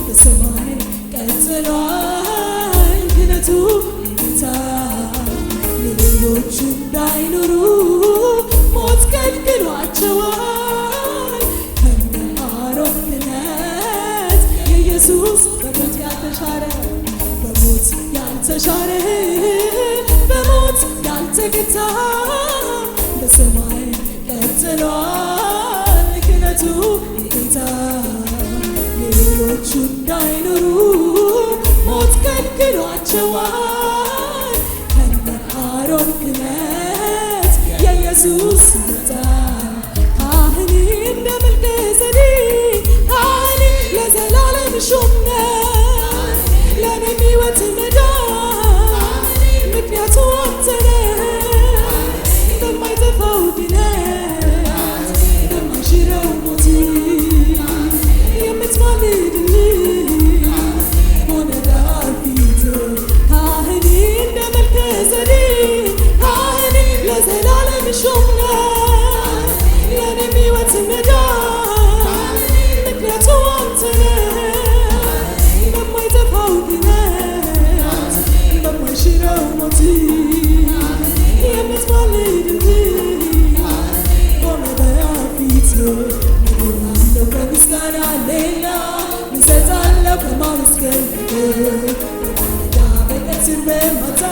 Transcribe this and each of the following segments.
በሰማይ ቀጥሏል ክህነቱ ጌታ ሌሎቹ እንዳይኖሩ ሞት ከልክሏቸዋል ከነ አሮን ክህነት የኢየሱስ በሞት ያልተሻረ በሞት ያልተሻረ በሞት ያልተገታ በሰማይ ቀጥሏል ክህነቱ ጌታ ሌሎቹ እንዳይኖሩ ሞት ከልክሏቸዋል ከነ አሮን ክህነት የኢየሱስ ጌታ ካህን እንደ መልከጼዴቅ ካህን ለዘላለም ሹም ነህ ለእኔም ሕይወት መዳን ምክንያቱ አንተ ነህ በማይጠፋው ድነት በማይሽረው ሞት የምትማልድልኝ ሆነ ዳዊት ካህን እንደ መልከጼዴቅ ካህን ለዘላለም ሹም ነህ ለእኔም ሕይወት መዳን ምክንያቱ አንተ ነህ በማይጠፋው ድነት በማይሽረው ሞት የምትማልድልኝ ሆነ ዳዊት እኖራለሁ በምስጋና ሌላ እሰጣለሁ በማመስገን በማለዳ በቀትር በማታ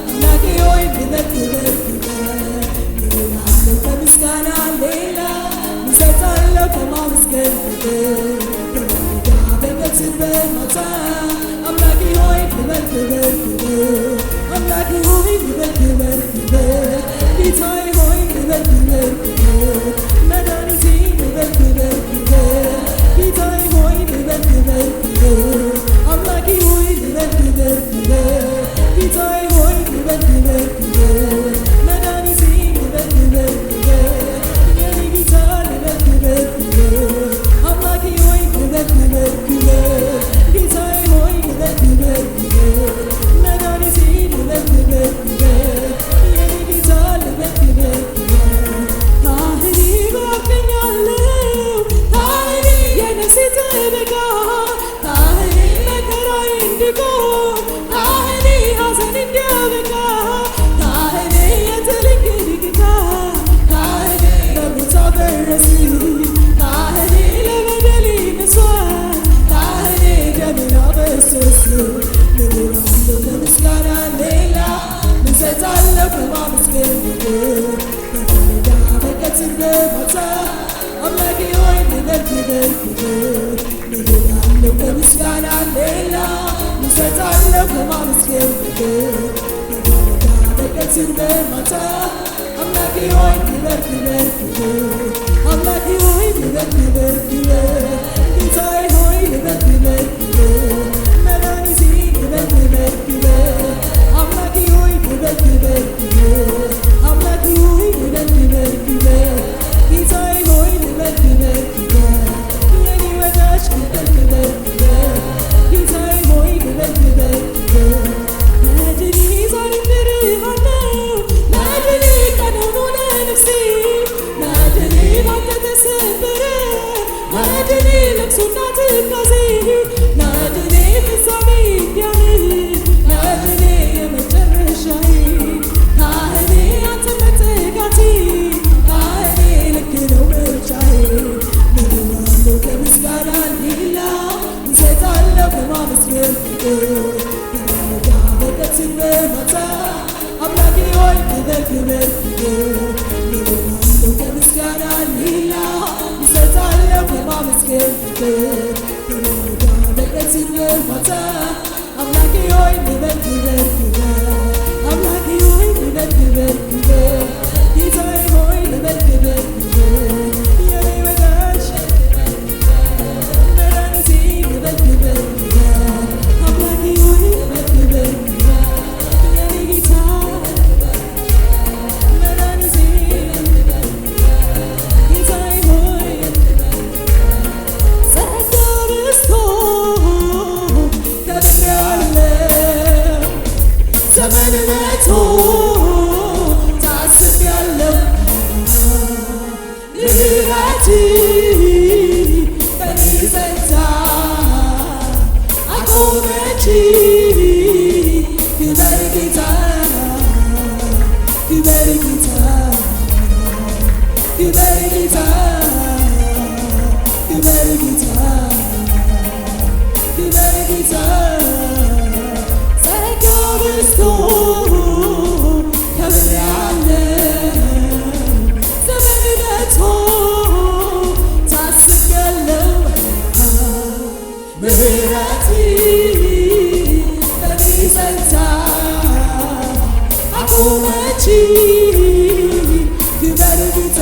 አምላኬ ሆይ ክበር ክበር ክበር እኖራለሁ በምስጋና ሌላ እሰጣለሁ በማመስገን በማለዳ በቀትር በማታ አምላኬ ሆይ ክበር ክበር ክበር አምላኬ ሆይ ክበር ክበር ክበር ጌታዬ ሆይ ክበር ክበር ክበር መድኃኒቴ ክበር ክበር ክበር ጌታዬ ሆይ ክበር ክበር ክበር አምላኬ ሆይ ክበር ክበር ክበር ጌታዬ ሆይ ክበር ክበር ክበር መድኃኒቴ ክበር ክበር ክበር የኔ ጌታ ክበር ክበር ክበር አምላኬ ሆይ ክበር ክበር ክበር ጌታዬ ሆይ ክበር ክበር ክበር መድኃኒቴ ክበር ክበር ክበር የኔ ጌታ ክበር ክበር ክበር ካህኔ ባርከኛለሁ ካህኔ የነፍሴ ጠበቃ ካህኔ መከራዬ እንዲቆም ካህኔ ሐዘን እንዲያበቃ ካህኔ የጥልቅ ጌታ ካህኔ በሞት አፈረስኝ ካህኔ ለበደሌ መስዋዕት ካህኔ ደምን አፈሰስኝ እኖራለሁ በምስጋና ሌላ እሰጣለሁ በማመስገን በማለዳ በቀትር በማታ አምላኬ ሆይ ክበር ክበር ክበር እኖራለሁ በምስጋና ሌላ እሰጣለሁ በማመስገን በማለዳ በቀትር በማታ አምላኬ ሆይ ክበር ክበር ክበር አምላኬ ሆይ ክበር ክበር ክበር ጌታዬ ሆይ ክበር ክበር ክበር መድኃኒቴ ክበር ክበር ክበር አምላኬ ሆይ ክበር ክበር ክበር አምላኬ ሆይ ክበር ክበር ክበር ጌታዬ ሆይ ክበር ክበር ክበር የኔ ወዳጅ ክበር ክበር ክበር ጌታዬ ሆይ ክበር ክበር ክበር መድኔ ዛሬ ብርሃን ነው መድኔ ቀን ሆኖ ለነፍሴ መድኔ ባንተ ተሰበረ መድኔ ለቅሶና ትካዜ መድኔ ፍጻሜ እንዲያምር መድኔ የመጨረሻዬ ካህኔ አንተ መጠጋቴ ካህኔ ልክ ነው ምርጫዬ እኖራለሁ በምስጋና ሌላ እሰጣለሁ በማመስገን በማለዳ በቀትር በማታ አምላኬ ሆይ ክበር ክበር ክበር እኖራለሁ በምስጋና ሌላ እሰጣለሁ በማመስገን በማለዳ በቀትር በማታ አምላኬ ሆይ ክበር ክበር ክበር አምላኬ ሆይ ክበር ክበር ክበር ጌታዬ ሆይ ክበር ክበር ክበር የኔ ወዳጅ መድኃኒቴ ክበር ክበር ክበር አምላኬ ሆይ ክበር ክበር ክበር የኔ ጌታ መድኃኒቴ ጌታዬ ሆይ ጸጋ በዝቶ ከብሬአለሁ ዘመን መጥቶ ታስቤያለሁ መቼ ክበር ጌታ ክበር ጌታ ክበር ጌታ ክበር ጌታ ክበር ጌታ ጸጋ በዝቶ ከብሬአለሁ ዘመን መጥቶ ታስቤያለሁ ምሕረቴ በኔ ጸንታ አቆመችኝ ክበር ጌታ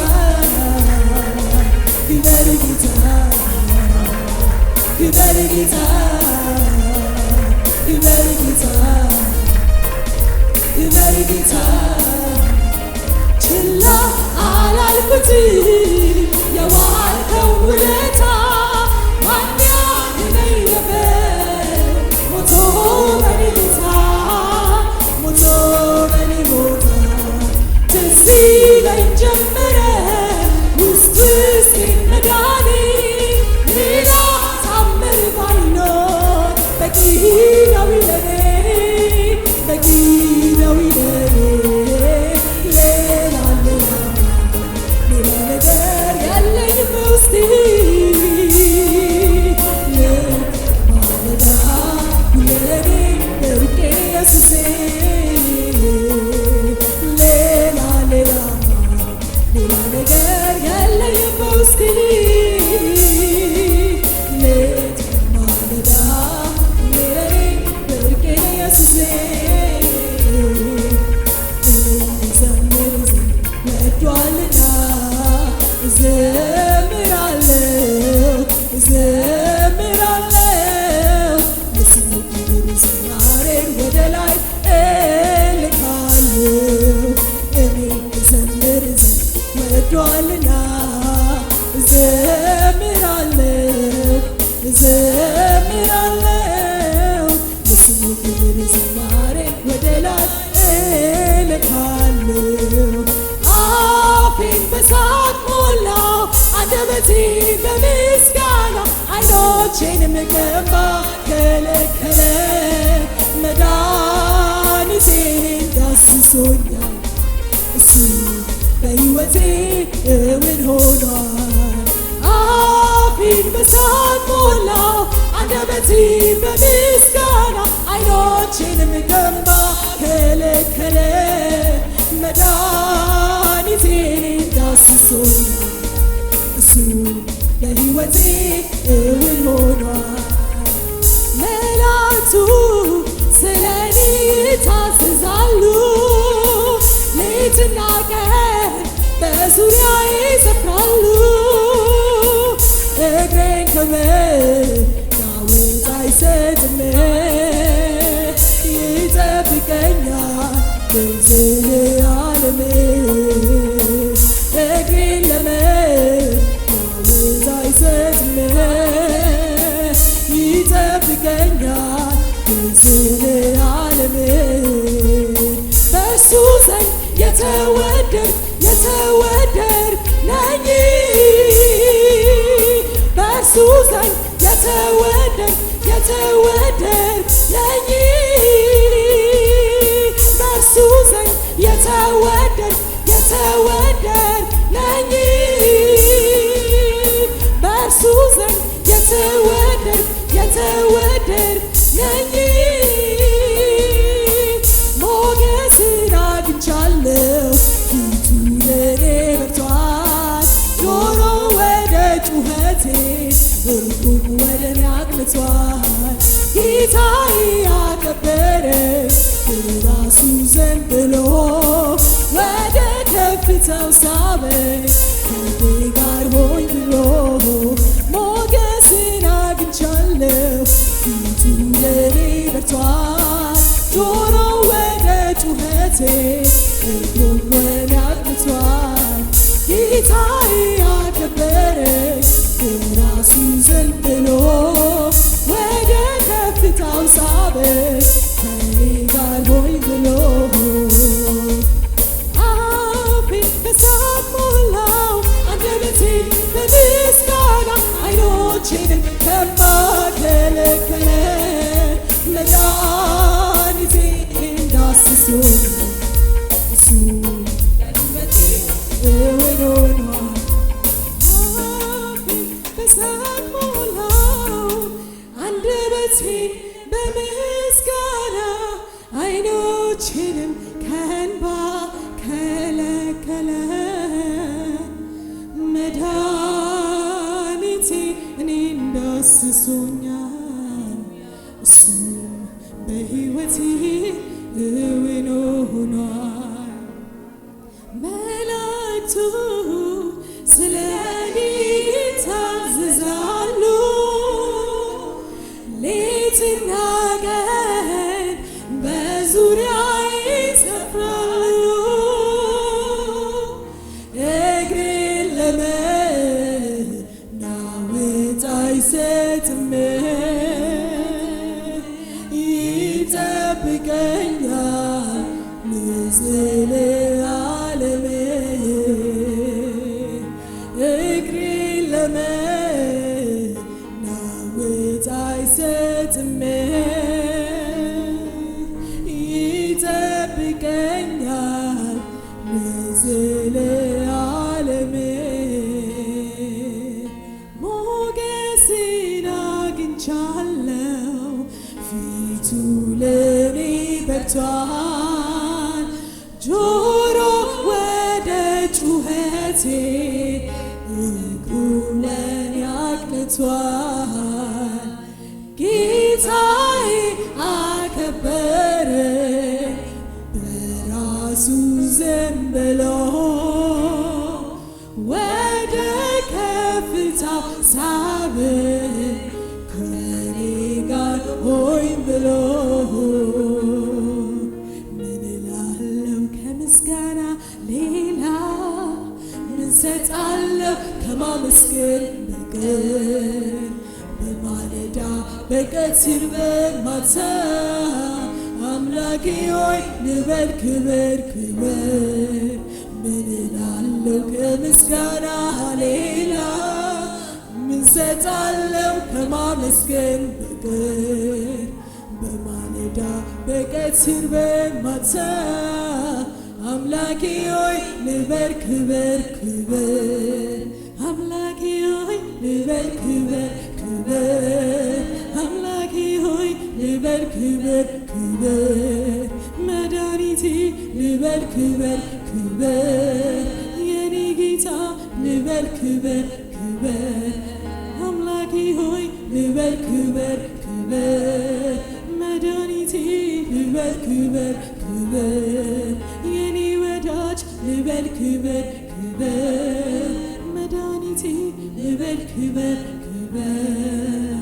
ክበር ጌታ ክበር ጌታ ክበር ጌታ ክበር ጌታ ችላ አላልኩትም የዋልከው ውለታ ማን ያድነኝ ነበር ሞቶ በኔ ቦታ ሞቶ በኔ ቦታ ትዝ ይለኝ ጀመረ ውስጥ ውስጤን መዳኔ ሌላ ታምር ባይኖር በቂ ነው ለኔ በቂ ነው ለኔ ሌላ ነገር የለኝም በውስጤ ማለዳ ለኔ በሩቄ ኢየሱሴ ሌላ ነገር የለኝም በውስጤ ማለዳ ለኔ በሩቄ ኢየሱሴ ወዷልና እዘምራለሁ እዘምራለሁ ለስሙ ክብር ዝማሬን ወደ ላይ እልካለሁ እኔ እዘምር ዘንድ ወዷልና እዘምራለሁ እዘምራለሁ ለስሙ ክብር ዝማሬን ወደ ላይ እልካለሁ አፌን በሳቅ ሞላው አንደበቴን በምስጋና ዓይኖቼንም በእንባ ከለከለ መድኃኒቴን ዳስሶኛል እሱ በሕይወቴ እውን ሆኗል አፌን በሳቅ ሞላው አንደበቴን በምስጋና ዓይኖቼንም በእንባ ከለከለ መድኃኒቴን ዳስሶኛል እሱ ለሕይወቴ እውን ሆኗል መላእክቱ ስለ እኔ ይታዘዛሉ ሌትና ቀን በዙሪያዬ ይሰፍራሉ እግሬን ከመናወጥ አይሰጥም ይጠብቀኛል ለዘለዓለም እግሬን ለመናወጥ አይሰጥም ይጠብቀኛል ለዘለዓለም በእርሱ ዘንድ የተወደድክ ነኝ በእርሱ ዘንድ የተወደድክ ነኝ በእርሱ ዘንድ የተወደድክ ነኝ በእርሱ ዘንድ የተወደድክ ነኝ ሞገስን አግኝቻለሁ ፊቱ ለኔ በርቷል ጆሮ ወደ ጩኸቴ እርሱም ወደ እኔ አቅንቷል ጌታዬ ያከበረኝ በራሱ ዘንድ ብሎ ወደ ከፍታው ሳበኝ ከእኔ ጋር ሆኝ ብሎ ሞገስን አግኝቻለሁ ፊቱ ለኔ በርቷል ጆሮ ወደ ጩኸቴ እርሱም ወደ እኔ አቅንቷል ጌታዬ ያከበረኝ በራሱ ዘንድ ብሎ ወደ ከፍታው ሳበኝ ከእኔ ጋር ሆኝ ብሎ አፌን በሳቅ ሞላው አንደበቴን በምስጋና ሕይወቴን በምስጋና ዓይኖቼንም ከእንባ ከለከለ። መድኃኒቴ እኔን ዳስሶኛል፣ እሱም በሕይወቴ እውን ሆኗል። መላእክቱ ስለ እኔ ይታዘዛሉ፣ ሌትና ቀን በዙሪያዬ ይሰፍራሉ። እግሬን ለመናወጥ አይሰጥም፣ ይጠብቀኛል ለዘለዓለም። እግሬን ለመናወጥ አይሰጥም፣ ይጠብቀኛል ለዘለዓለም። ሞገስን አግኝቻለሁ፣ ፊቱ ለኔ በርቷል። ጆሮ ወደ ጩኸቴ እግሩ ለኔ አቅንቷል። ጌታዬ አከበረ በራሱ ዘንበሎ፣ ወደ ከፍታው ሳበኝ ከኔ ጋር ሆይ ብሎ። ምን እላለሁ ከምስጋና ሌላ? ምን ሰጣለሁ ከማመስገን በቀር? በማለዳ በቀትር በማታ አምላኬ ሆይ ልበል ክበር ክበር። ምን እላለሁ ከምስጋና ሌላ? ምን ሰጣለሁ ከማመስገን በቀር? በማለዳ በቀትር በማታ አምላኬ ሆይ ልበል ክበር ክበር። አምላኬ ሆይ ልበል ክበር ክበር። አምላኬ ሆይ ልበል ክበር ክበር። መድኃኒቴ ልበል ክበር ክበር። የኔ ጌታ ልበል ክበር ክበር። አምላኬ ሆይ ልበል ክበር ክበር። መድኃኒቴ ልበል ክበር ክበር። የኔ ወዳጅ ልበል ክበር ክበር። መድኃኒቴ ልበል ክበር ክበር።